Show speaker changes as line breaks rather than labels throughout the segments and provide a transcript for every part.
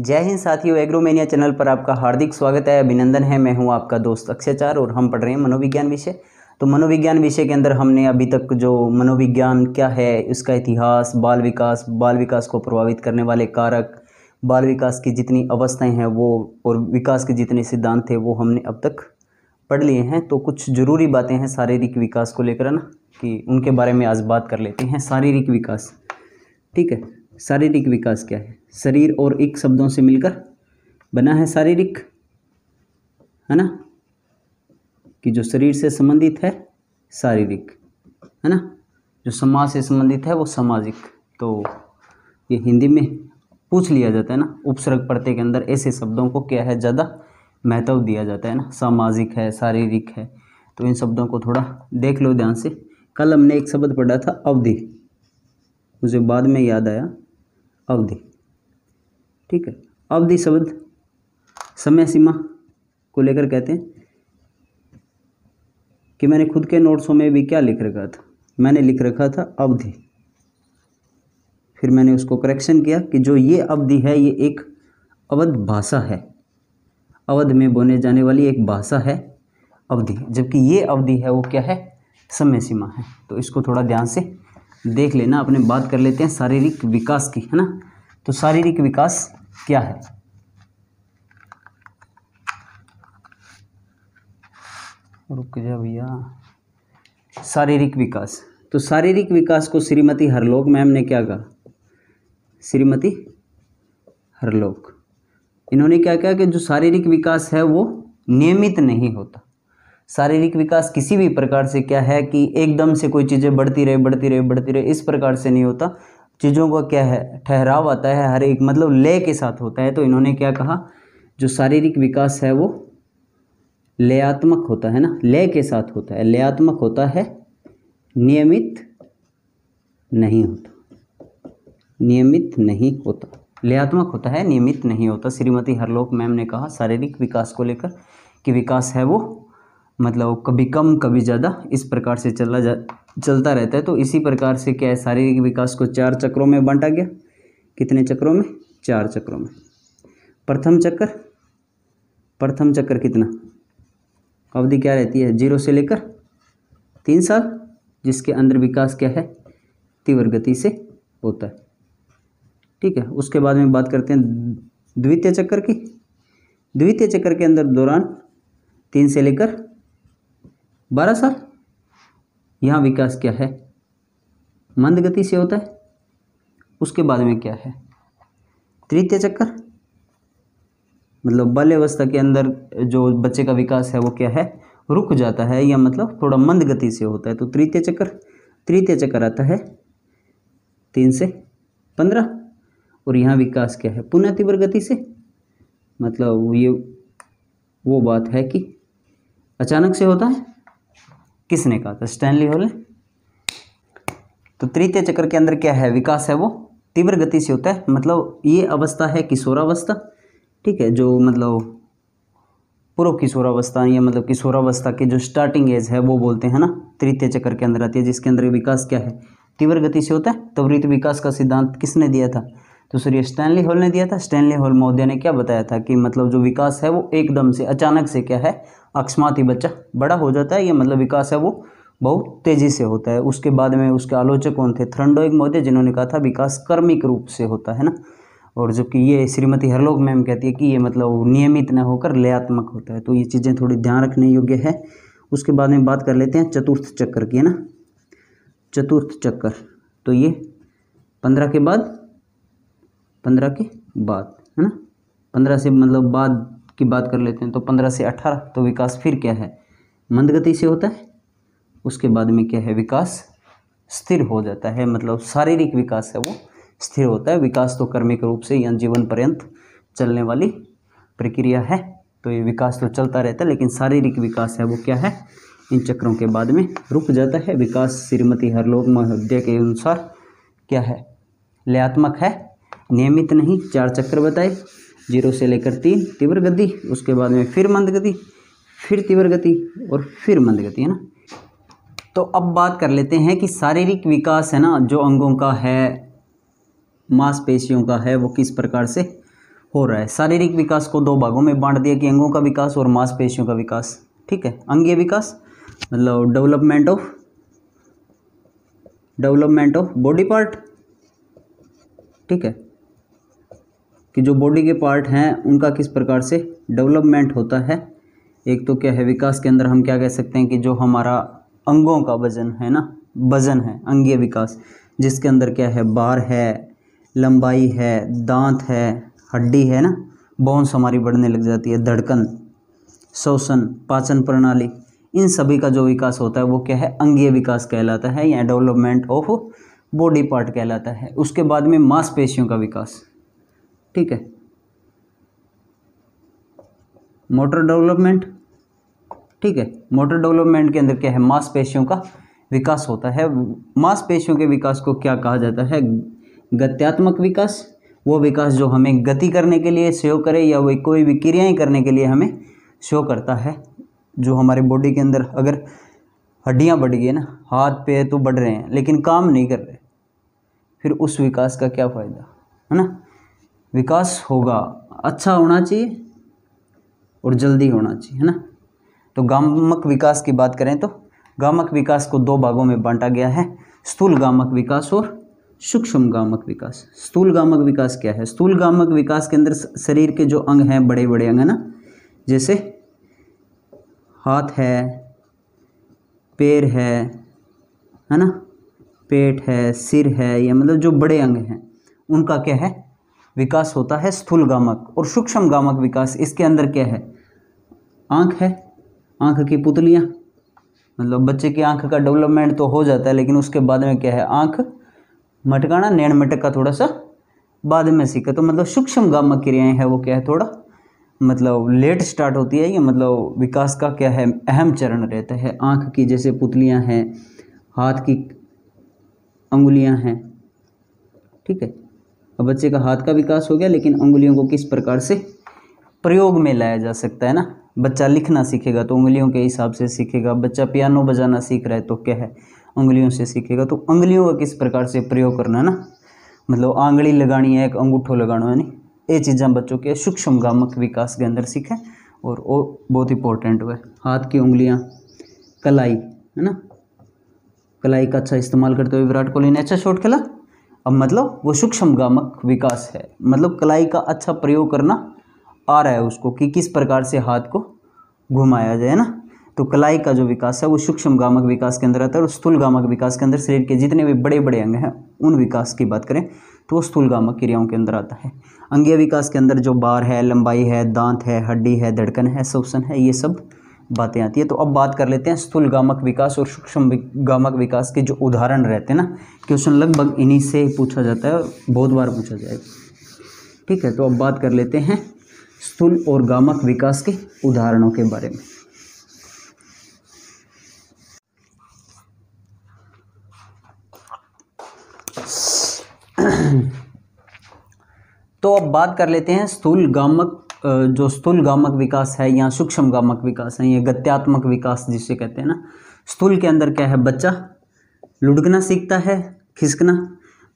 जय हिंद साथियों, एग्रोमेनिया चैनल पर आपका हार्दिक स्वागत है, अभिनंदन है। मैं हूं आपका दोस्त अक्षयचार और हम पढ़ रहे हैं मनोविज्ञान विषय। तो मनोविज्ञान विषय के अंदर हमने अभी तक जो मनोविज्ञान क्या है, उसका इतिहास, बाल विकास को प्रभावित करने वाले कारक, बाल विकास की जितनी अवस्थाएं हैं वो और विकास के जितने सिद्धांत थे वो हमने अब तक पढ़ लिए हैं। तो कुछ ज़रूरी बातें हैं शारीरिक विकास को लेकर ना, कि उनके बारे में आज बात कर लेते हैं। शारीरिक विकास, ठीक है। शारीरिक विकास क्या है? शरीर और इक शब्दों से मिलकर बना है शारीरिक, है ना, कि जो शरीर से संबंधित है शारीरिक, है ना, जो समाज से संबंधित है वो सामाजिक। तो ये हिंदी में पूछ लिया जाता है ना, उपसर्ग प्रत्यय के अंदर ऐसे शब्दों को क्या है, ज़्यादा महत्व दिया जाता है ना। सामाजिक है, शारीरिक है, तो इन शब्दों को थोड़ा देख लो ध्यान से। कल हमने एक शब्द पढ़ा था अवधि, मुझे बाद में याद आया, अवधि, ठीक है। अवधि शब्द समय सीमा को लेकर कहते हैं कि मैंने खुद के नोट्सों में भी क्या लिख रखा था, मैंने लिख रखा था अवधि, फिर मैंने उसको करेक्शन किया कि जो ये अवधि है ये एक अवध भाषा है, अवध में बोले जाने वाली एक भाषा है अवधि, जबकि ये अवधि है वो क्या है, समय सीमा है। तो इसको थोड़ा ध्यान से देख लेना। अपने बात कर लेते हैं शारीरिक विकास की, है ना। तो शारीरिक विकास क्या है? रुक जा भैया। शारीरिक विकास, तो शारीरिक विकास को श्रीमती हरलोक मैम ने क्या कहा? श्रीमती हरलोक, इन्होंने क्या कहा कि जो शारीरिक विकास है वो नियमित नहीं होता। शारीरिक विकास किसी भी प्रकार से क्या है कि एकदम से कोई चीज़ें बढ़ती रहे इस प्रकार से नहीं होता। चीज़ों का क्या है, ठहराव आता है, हर एक मतलब लय के साथ होता है। तो इन्होंने क्या कहा, जो शारीरिक विकास है वो लयात्मक होता है ना, लय के साथ होता है, लयात्मक होता है, नियमित नहीं होता, नियमित नहीं होता, लयात्मक होता है, नियमित नहीं होता। श्रीमती हरलोक मैम ने कहा शारीरिक विकास को लेकर कि विकास है वो मतलब कभी कम कभी ज़्यादा इस प्रकार से चलता रहता है। तो इसी प्रकार से क्या है, शारीरिक विकास को 4 चक्रों में बांटा गया। कितने चक्रों में? 4 चक्रों में। प्रथम चक्र कितना, अवधि क्या रहती है, 0 से लेकर 3 साल, जिसके अंदर विकास क्या है, तीव्र गति से होता है, ठीक है। उसके बाद में बात करते हैं द्वितीय चक्र की। द्वितीय चक्र के अंदर दौरान 3 से लेकर 12 साल, यहाँ विकास क्या है, मंद गति से होता है। उसके बाद में क्या है, तृतीय चक्र, मतलब बाल्यावस्था के अंदर जो बच्चे का विकास है वो क्या है, रुक जाता है, या मतलब थोड़ा मंद गति से होता है। तो तृतीय चक्र आता है 3 से 15, और यहाँ विकास क्या है, पुनः तीव्र गति से। मतलब ये वो बात है कि अचानक से होता है। किसने कहा था? स्टैनली हॉल ने। तो तृतीय चक्र के अंदर क्या है, विकास है वो तीव्र गति से होता है। मतलब ये अवस्था है किशोरावस्था, ठीक है, जो मतलब पूर्व किशोरावस्था या मतलब किशोरावस्था के जो स्टार्टिंग एज है वो बोलते हैं ना, तृतीय चक्र के अंदर आती है, जिसके अंदर विकास क्या है, तीव्र गति से होता है। त्वरित विकास का सिद्धांत किसने दिया था? तो सर स्टैनली हॉल ने दिया था। स्टैनली हॉल महोदय ने क्या बताया था कि मतलब जो विकास है वो एकदम से अचानक से क्या है, अकस्मात ही बच्चा बड़ा हो जाता है, ये मतलब विकास है वो बहुत तेजी से होता है। उसके बाद में उसके आलोचक कौन थे? थर्नडॉइक महोदय, जिन्होंने कहा था विकास क्रमिक रूप से होता है ना। और जबकि ये श्रीमती हरलोक मैम कहती है कि ये मतलब नियमित न होकर लयात्मक होता है। तो ये चीज़ें थोड़ी ध्यान रखने योग्य है। उसके बाद में बात कर लेते हैं चतुर्थ चक्र की, है ना। चतुर्थ चक्र, तो ये 15 के बाद है ना, 15 से मतलब बाद की बात कर लेते हैं। तो 15 से 18, तो विकास फिर क्या है, मंद गति से होता है। उसके बाद में क्या है, विकास स्थिर हो जाता है, मतलब शारीरिक विकास है वो स्थिर होता है। विकास तो क्रमिक रूप से या जीवन पर्यंत चलने वाली प्रक्रिया है, तो ये विकास तो चलता रहता है, लेकिन शारीरिक विकास है वो क्या है, इन चक्रों के बाद में रुक जाता है। विकास श्रीमती हरलोक महोदय के अनुसार क्या है, लयात्मक है, नियमित नहीं। 4 चक्र बताए, 0 से लेकर 3 तीव्र गति, उसके बाद में फिर मंद गति, फिर तीव्र गति और फिर मंद गति, है ना। तो अब बात कर लेते हैं कि शारीरिक विकास है ना, जो अंगों का है, मांसपेशियों का है, वो किस प्रकार से हो रहा है। शारीरिक विकास को दो भागों में बांट दिया कि अंगों का विकास और मांसपेशियों का विकास। ठीक है, अंगीय विकास मतलब डेवलपमेंट ऑफ बॉडी पार्ट। ठीक है, कि जो बॉडी के पार्ट हैं उनका किस प्रकार से डेवलपमेंट होता है। एक तो क्या है, विकास के अंदर हम क्या कह सकते हैं कि जो हमारा अंगों का वजन है ना, वजन है अंगीय विकास, जिसके अंदर क्या है, बार है, लंबाई है, दांत है, हड्डी है ना, बोन्स हमारी बढ़ने लग जाती है, धड़कन, श्वसन, पाचन प्रणाली, इन सभी का जो विकास होता है वो क्या है, अंगीय विकास कहलाता है या डेवलपमेंट ऑफ बॉडी पार्ट कहलाता है। उसके बाद में मांसपेशियों का विकास। ठीक है, मोटर डेवलपमेंट। ठीक है, मोटर डेवलपमेंट के अंदर क्या है, मांसपेशियों का विकास होता है। मांसपेशियों के विकास को क्या कहा जाता है, गत्यात्मक विकास। वो विकास जो हमें गति करने के लिए सहयोग करे या वो कोई भी क्रियाएं करने के लिए हमें सहयोग करता है। जो हमारे बॉडी के अंदर अगर हड्डियां बढ़ गई ना, हाथ पैर तो बढ़ रहे हैं लेकिन काम नहीं कर रहे, फिर उस विकास का क्या फ़ायदा, है ना। विकास होगा, अच्छा होना चाहिए और जल्दी होना चाहिए, है ना। तो गामक विकास की बात करें तो गामक विकास को दो भागों में बांटा गया है, स्थूल गामक विकास और सूक्ष्म गामक विकास। स्थूल गामक विकास क्या है, स्थूल गामक विकास के अंदर शरीर के जो अंग हैं, बड़े बड़े अंग है ना, जैसे हाथ है, पैर है ना, पेट है, सिर है, या मतलब जो बड़े अंग हैं उनका क्या है, विकास होता है स्थूल गामक। और सूक्ष्म गामक विकास, इसके अंदर क्या है, आँख है, आँख की पुतलियाँ, मतलब बच्चे की आँख का डेवलपमेंट तो हो जाता है लेकिन उसके बाद में क्या है, आँख मटकाना, नैन मटक का थोड़ा सा बाद में सीखा। तो मतलब सूक्ष्म गामक क्रियाएं है वो क्या है, थोड़ा मतलब लेट स्टार्ट होती है, ये मतलब विकास का क्या है, अहम चरण रहता है। आँख की जैसे पुतलियाँ हैं, हाथ की अंगुलियाँ हैं। ठीक है, अब बच्चे का हाथ का विकास हो गया लेकिन अंगुलियों को किस प्रकार से प्रयोग में लाया जा सकता है ना। बच्चा लिखना सीखेगा तो उंगलियों के हिसाब से सीखेगा, बच्चा पियानो बजाना सीख रहा है तो क्या है, उंगलियों से सीखेगा। तो उंगलियों का किस प्रकार से प्रयोग करना है ना, मतलब आंगली लगानी है, एक अंगूठो लगाना है, नहीं, ये चीज़ें बच्चों के सूक्ष्म गामक विकास के अंदर सीखें। और वो बहुत इंपॉर्टेंट है। हाथ की उंगलियां, कलाई है ना, कलाई का अच्छा इस्तेमाल करते हुए विराट कोहली ने अच्छा शॉट खेला। अब मतलब वो सूक्ष्म गामक विकास है, मतलब कलाई का अच्छा प्रयोग करना आ रहा है उसको कि किस प्रकार से हाथ को घुमाया जाए ना। तो कलाई का जो विकास है वो सूक्ष्म गामक विकास के अंदर आता है। और स्थूल गामक विकास के अंदर शरीर के जितने भी बड़े बड़े अंग हैं उन विकास की बात करें तो वो स्थूल गामक क्रियाओं के अंदर आता है। अंगीय विकास के अंदर जो बार है, लंबाई है, दांत है, हड्डी है, धड़कन है, श्वसन है, ये सब बातें आती है। तो अब बात कर लेते हैं स्थूल गामक विकास और सूक्ष्म गामक विकास के जो उदाहरण रहते हैं ना, क्वेश्चन लगभग इन्हीं से ही पूछा जाता है और बहुत बार पूछा जाएगा। ठीक है, तो अब बात कर लेते हैं स्थूल और गामक विकास के उदाहरणों के बारे में। तो अब बात कर लेते हैं स्थूल गामक, जो स्थूल गामक विकास है या सूक्ष्म गामक विकास है, ये गत्यात्मक विकास जिसे कहते हैं ना। स्थूल के अंदर क्या है, बच्चा लुढ़कना सीखता है, खिसकना।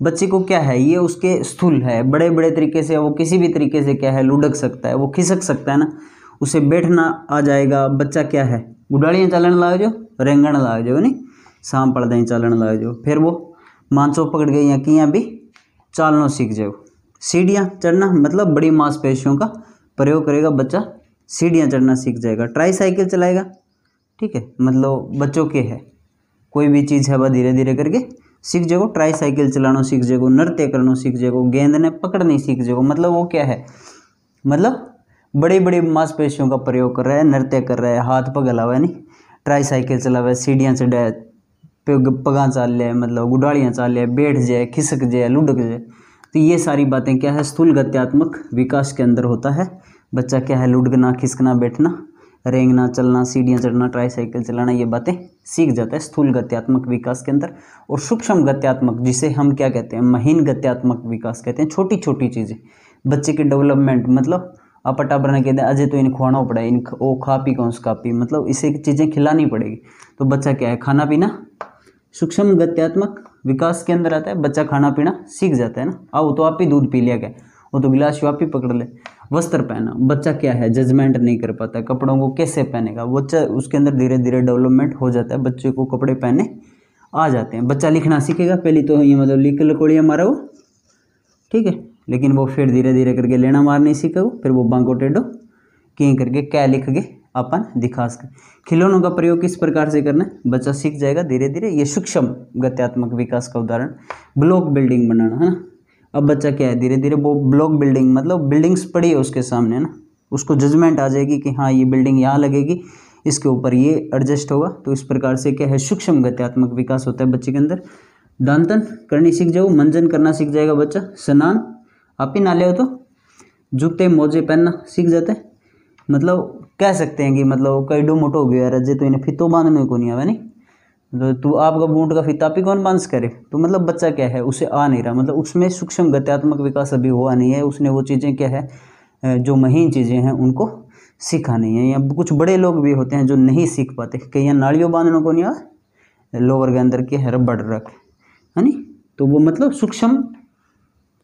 बच्चे को क्या है, ये उसके स्थूल है, बड़े बड़े तरीके से वो किसी भी तरीके से क्या है, लुढ़क सकता है, वो खिसक सकता है ना, उसे बैठना आ जाएगा। बच्चा क्या है, गुडालियाँ चालन लाग जाओ, रेंगण लाग जाओ, नहीं सांप पड़ दें चालन लाग जाओ, फिर वो मांसों पकड़ गई या किया भी चालना सीख जाओ। सीढ़ियाँ चढ़ना, मतलब बड़ी मांसपेशियों का प्रयोग करेगा बच्चा, सीढ़ियाँ चढ़ना सीख जाएगा। ट्राईसाइकिल चलाएगा, ठीक है, मतलब बच्चों के है, कोई भी चीज़ है वह धीरे धीरे करके सीख जाएगा। ट्राईसाइकिल चलाना सीख जाएगा, नृत्य करना सीख जाएगा, गेंद ने पकड़नी सीख जाएगा। मतलब वो क्या है, मतलब बड़ी बड़ी मांसपेशियों का प्रयोग कर रहा है, नृत्य कर रहा है, हाथ पग हला हुआ है, नहीं ट्राईसाइकिल चला हुआ है, सीढ़ियाँ चढ़ा, पगा चाल लिया, मतलब गुडालियाँ चाल लिया, बैठ जाए, खिसक जाए, लुढ़क जाए। तो ये सारी बातें क्या है, स्थूल गत्यात्मक विकास के अंदर होता है। बच्चा क्या है, लुढ़कना, खिसकना, बैठना, रेंगना, चलना, सीढ़ियाँ चढ़ना, ट्राईसाइकिल चलाना, ये बातें सीख जाता है स्थूल गत्यात्मक विकास के अंदर। और सूक्ष्म गत्यात्मक, जिसे हम क्या कहते हैं, महीन गत्यात्मक विकास कहते हैं। छोटी छोटी चीज़ें बच्चे के डेवलपमेंट, मतलब अपटा बना कहते हैं अजय तो इन खुआना पड़ा, इन वो खा पी कौन सा पी, मतलब इसे चीज़ें खिलानी पड़ेगी। तो बच्चा क्या है, खाना पीना सूक्ष्म गत्यात्मक विकास के अंदर आता है। बच्चा खाना पीना सीख जाता है ना। आओ तो आप ही दूध पी लिया, क्या वो तो गिलास आप ही पकड़ ले, वस्त्र पहना, बच्चा क्या है जजमेंट नहीं कर पाता, कपड़ों को कैसे पहनेगा, बच्चा उसके अंदर धीरे धीरे डेवलपमेंट हो जाता है, बच्चे को कपड़े पहने आ जाते हैं। बच्चा लिखना सीखेगा, पहले तो ये मतलब लिख लकोड़ियाँ मारा वो, ठीक है, लेकिन वो फिर धीरे धीरे करके लेना मार नहीं सीखेगा, फिर वो बांको टेढ़ो कहीं करके क्या लिख के अपन दिखा सके। खिलौनों का प्रयोग किस प्रकार से करना है, बच्चा सीख जाएगा धीरे धीरे। ये सूक्ष्म गत्यात्मक विकास का उदाहरण, ब्लॉक बिल्डिंग बनाना है ना। अब बच्चा क्या है धीरे धीरे वो ब्लॉक बिल्डिंग मतलब बिल्डिंग्स पड़ी है उसके सामने ना, उसको जजमेंट आ जाएगी कि हाँ ये बिल्डिंग यहाँ लगेगी, इसके ऊपर ये एडजस्ट होगा। तो इस प्रकार से क्या है सूक्ष्म गत्यात्मक विकास होता है बच्चे के अंदर। दांतन करनी सीख जाओ, मंजन करना सीख जाएगा बच्चा, स्नान आप ही नाले हो तो जूते मोजे पहनना सीख जाते हैं। मतलब कह सकते हैं कि मतलब कई डो मोटो हो गया रजे तो इन्हें फितो बांधने को नहीं आवे नहीं, तो तू आपका बूट का फिता भी कौन बांध करे, तो मतलब बच्चा क्या है उसे आ नहीं रहा, मतलब उसमें सूक्ष्म गत्यात्मक विकास अभी हुआ नहीं है, उसने वो चीज़ें क्या है जो महीन चीज़ें हैं उनको सीखा नहीं है। या कुछ बड़े लोग भी होते हैं जो नहीं सीख पाते, कई यहाँ नालियों बांधने को नहीं आ, लोअर के अंदर के है रबड़ रख है नी, तो वो मतलब सूक्ष्म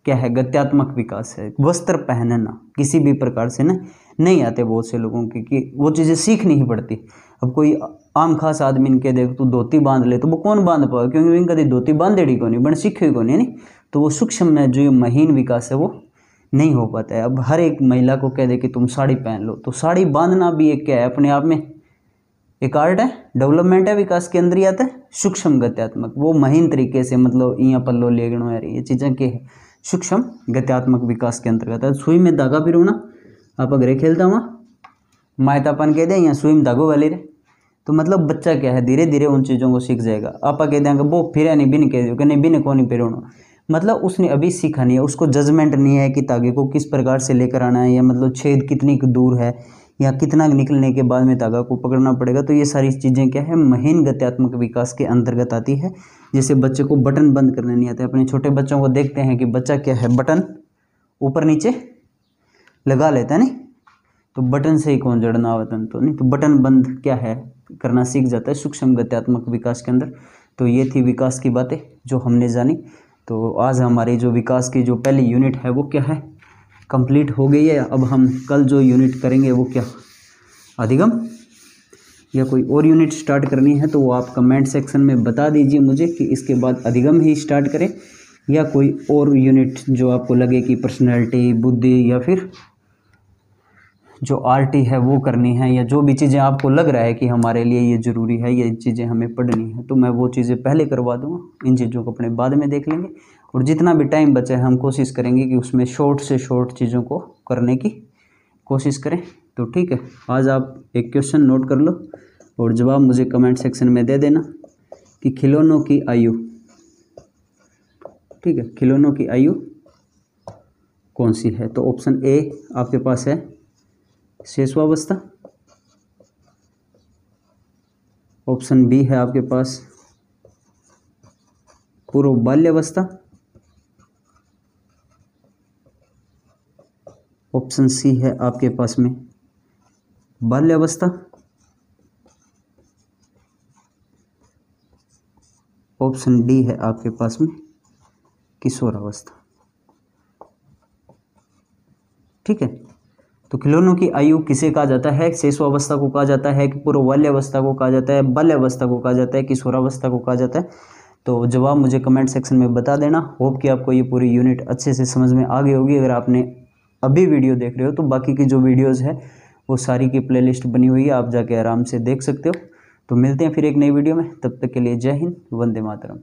क्या है गत्यात्मक विकास है। वस्त्र पहनना किसी भी प्रकार से ना नहीं आते बहुत से लोगों की, कि वो चीज़ें सीखनी ही पड़ती। अब कोई आम खास आदमी इनके देख तू धोती बांध ले तो वो कौन बांध पाए, क्योंकि इनका धोती बांधेड़ी को नहीं बन सीखे को नहीं, तो वो सूक्ष्म में जो महीन विकास है वो नहीं हो पाता है। अब हर एक महिला को कह दे कि तुम साड़ी पहन लो, तो साड़ी बांधना भी एक क्या है अपने आप में एक आर्ट है, डेवलपमेंट है, विकास के अंदर ही आता है सूक्ष्म गत्यात्मक। वो महीन तरीके से मतलब यहाँ पल्लो लेगणो है ये चीज़ें क्या है सूक्ष्म गत्यात्मक विकास के अंतर्गत है। सुई में धागा पिरोना आप घरे खेलता हुआ मायतापन कह दें या सुई में धागो वाली रे, तो मतलब बच्चा क्या है धीरे धीरे उन चीज़ों को सीख जाएगा। आपा कह देंगे वो फिर नहीं बिन कह दो कि नहीं बिन को नहीं पिरोना, मतलब उसने अभी सीखा नहीं है, उसको जजमेंट नहीं है कि धागे को किस प्रकार से लेकर आना है, या मतलब छेद कितनी दूर है या कितना निकलने के बाद में धागा को पकड़ना पड़ेगा। तो ये सारी चीज़ें क्या है महीन गत्यात्मक विकास के अंतर्गत आती है। जैसे बच्चे को बटन बंद करने नहीं आते, अपने छोटे बच्चों को देखते हैं कि बच्चा क्या है बटन ऊपर नीचे लगा लेता है नहीं, तो बटन से ही कौन जड़ना वतन तो नहीं, तो बटन बंद क्या है करना सीख जाता है सूक्ष्म गत्यात्मक विकास के अंदर। तो ये थी विकास की बातें जो हमने जानी। तो आज हमारी जो विकास की जो पहली यूनिट है वो क्या है कंप्लीट हो गई है। अब हम कल जो यूनिट करेंगे वो क्या अधिगम या कोई और यूनिट स्टार्ट करनी है, तो वो आप कमेंट सेक्शन में बता दीजिए मुझे कि इसके बाद अधिगम ही स्टार्ट करें या कोई और यूनिट जो आपको लगे कि पर्सनैलिटी बुद्धि या फिर जो आरटी है वो करनी है, या जो भी चीज़ें आपको लग रहा है कि हमारे लिए ये ज़रूरी है, ये चीज़ें हमें पढ़नी है, तो मैं वो चीज़ें पहले करवा दूँगा। इन चीज़ों को अपने बाद में देख लेंगे, और जितना भी टाइम बचे हम कोशिश करेंगे कि उसमें शॉर्ट से शॉर्ट चीज़ों को करने की कोशिश करें। तो ठीक है, आज आप एक क्वेश्चन नोट कर लो और जवाब मुझे कमेंट सेक्शन में दे देना कि खिलौनों की आयु, ठीक है, खिलौनों की आयु कौन सी है। तो ऑप्शन ए आपके पास है शिशुअवस्था, ऑप्शन बी है आपके पास पूर्व बाल्यावस्था, ऑप्शन सी है आपके पास में बाल्यावस्था, ऑप्शन डी है आपके पास में किशोरावस्था। ठीक है, तो खिलौनों की आयु किसे कहा जाता है, शिशुअवस्था को कहा जाता है कि पूर्व बाल्यावस्था को कहा जाता है, बाल्यावस्था को कहा जाता है, किशोरावस्था को कहा जाता है। तो जवाब मुझे कमेंट सेक्शन में बता देना। होप कि आपको ये पूरी यूनिट अच्छे से समझ में आ गई होगी। अगर आपने अभी वीडियो देख रहे हो तो बाकी की जो वीडियोज़ है वो सारी की प्लेलिस्ट बनी हुई है, आप जाके आराम से देख सकते हो। तो मिलते हैं फिर एक नई वीडियो में, तब तक के लिए जय हिंद, वंदे मातरम।